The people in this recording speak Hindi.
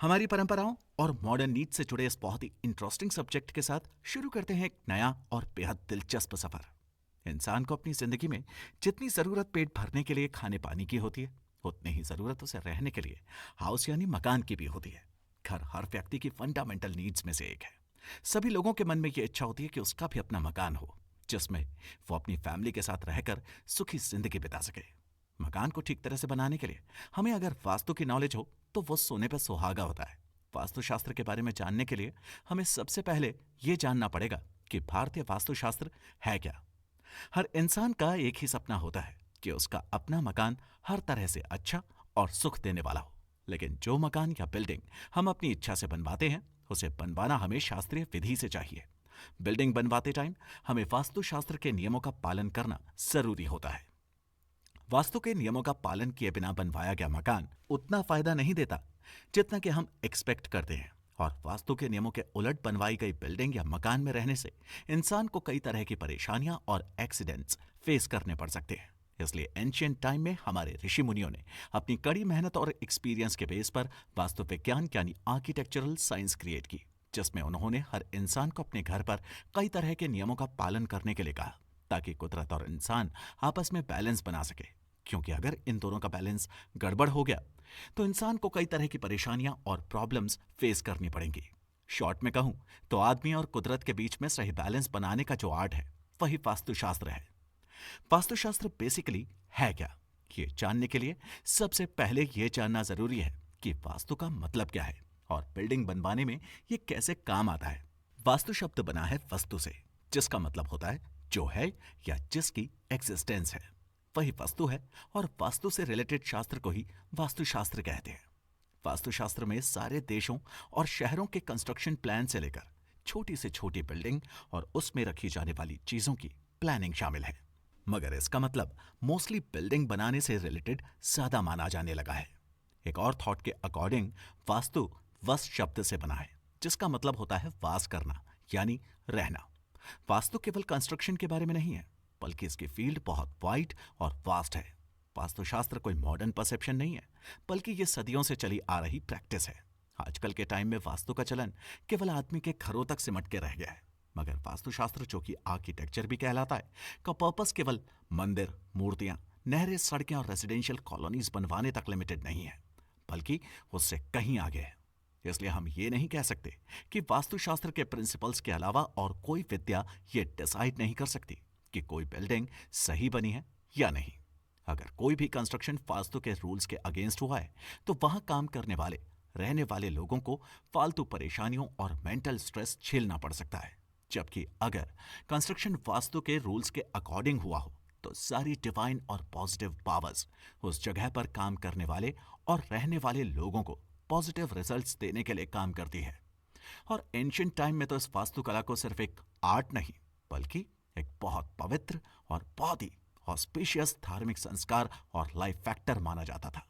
हमारी परंपराओं और मॉडर्न नीड से जुड़े इस बहुत ही इंटरेस्टिंग सब्जेक्ट के साथ शुरू करते हैं एक नया और बेहद दिलचस्प सफर। इंसान को अपनी जिंदगी में जितनी जरूरत पेट भरने के लिए खाने पानी की होती है, उतनी ही जरूरत उसे रहने के लिए हाउस यानी मकान की भी होती है। घर हर व्यक्ति की फंडामेंटल नीड्स में से एक है। सभी लोगों के मन में यह इच्छा होती है कि उसका भी अपना मकान हो, जिसमें वो अपनी फैमिली के साथ रहकर सुखी जिंदगी बिता सके। मकान को ठीक तरह से बनाने के लिए हमें अगर वास्तु की नॉलेज हो तो वो सोने पर सुहागा होता है। वास्तुशास्त्र के बारे में जानने के लिए हमें सबसे पहले ये जानना पड़ेगा कि भारतीय वास्तुशास्त्र है क्या। हर इंसान का एक ही सपना होता है कि उसका अपना मकान हर तरह से अच्छा और सुख देने वाला हो। लेकिन जो मकान या बिल्डिंग हम अपनी इच्छा से बनवाते हैं, उसे बनवाना हमें शास्त्रीय विधि से चाहिए। बिल्डिंग बनवाते टाइम हमें वास्तुशास्त्र के नियमों का पालन करना जरूरी होता है। वास्तु के नियमों का पालन किए बिना बनवाया गया मकान उतना फायदा नहीं देता जितना कि हम एक्सपेक्ट करते हैं। और वास्तु के नियमों के उलट बनवाई गई बिल्डिंग या मकान में रहने से इंसान को कई तरह की परेशानियां और एक्सीडेंट्स फेस करने पड़ सकते हैं। इसलिए एंशियंट टाइम में हमारे ऋषि मुनियों ने अपनी कड़ी मेहनत और एक्सपीरियंस के बेस पर वास्तु विज्ञान यानी आर्किटेक्चरल साइंस क्रिएट की, जिसमें उन्होंने हर इंसान को अपने घर पर कई तरह के नियमों का पालन करने के लिए कहा, ताकि कुदरत और इंसान आपस में बैलेंस बना सके। क्योंकि अगर इन दोनों का बैलेंस गड़बड़ हो गया तो इंसान को कई तरह की परेशानियां और प्रॉब्लम्स फेस करनी पड़ेंगी। शॉर्ट में कहूं तो आदमी और कुदरत के बीच में सही बैलेंस बनाने का जो आर्ट है, वही वास्तुशास्त्र है। वास्तुशास्त्र बेसिकली है क्या, ये जानने के लिए सबसे पहले ये जानना जरूरी है कि वास्तु का मतलब क्या है और बिल्डिंग बनवाने में ये कैसे काम आता है। वास्तु शब्द बना है वस्तु से, जिसका मतलब होता है जो है या जिसकी एग्जिस्टेंस है, वही वस्तु है। और वास्तु से रिलेटेड शास्त्र को ही वास्तुशास्त्र कहते हैं। वास्तुशास्त्र में सारे देशों और शहरों के कंस्ट्रक्शन प्लान से लेकर छोटी से छोटी बिल्डिंग और उसमें रखी जाने वाली चीजों की प्लानिंग शामिल है। मगर इसका मतलब मोस्टली बिल्डिंग बनाने से रिलेटेड ज्यादा माना जाने लगा है। एक और थॉट के अकॉर्डिंग वास्तु वस्त शब्द से बना है, जिसका मतलब होता है वास करना यानी रहना। वास्तु केवल कंस्ट्रक्शन के बारे में नहीं है, बल्कि इसकी फील्ड बहुत वाइड और वास्ट है। वास्तुशास्त्र कोई मॉडर्न परसेप्शन नहीं है, बल्कि ये सदियों से चली आ रही प्रैक्टिस है। आजकल के टाइम में वास्तु का चलन केवल आदमी के घरों तक सिमट के रह गया है। मगर वास्तुशास्त्र, जो कि आर्किटेक्चर भी कहलाता है, का पर्पस केवल मंदिर, मूर्तियां, नहरें, सड़कें और रेजिडेंशियल कॉलोनीज बनवाने तक लिमिटेड नहीं है, बल्कि उससे कहीं आगे है। इसलिए हम ये नहीं कह सकते कि वास्तुशास्त्र के प्रिंसिपल्स के अलावा और कोई विद्या ये डिसाइड नहीं कर सकती कि कोई बिल्डिंग सही बनी है या नहीं। अगर कोई भी कंस्ट्रक्शन वास्तु के रूल्स के अगेंस्ट हुआ है तो वहां काम करने वाले, रहने वाले लोगों को फालतू परेशानियों और मेंटल स्ट्रेस झेलना पड़ सकता है। जबकि अगर कंस्ट्रक्शन वास्तु के रूल्स के अकॉर्डिंग हुआ हो तो सारी डिवाइन और पॉजिटिव पावर्स उस जगह पर काम करने वाले और रहने वाले लोगों को पॉजिटिव रिजल्ट्स देने के लिए काम करती है। और एंशियंट टाइम में तो इस वास्तुकला को सिर्फ एक आर्ट नहीं, बल्कि एक बहुत पवित्र और बहुत ही ऑस्पिशियस धार्मिक संस्कार और लाइफ फैक्टर माना जाता था।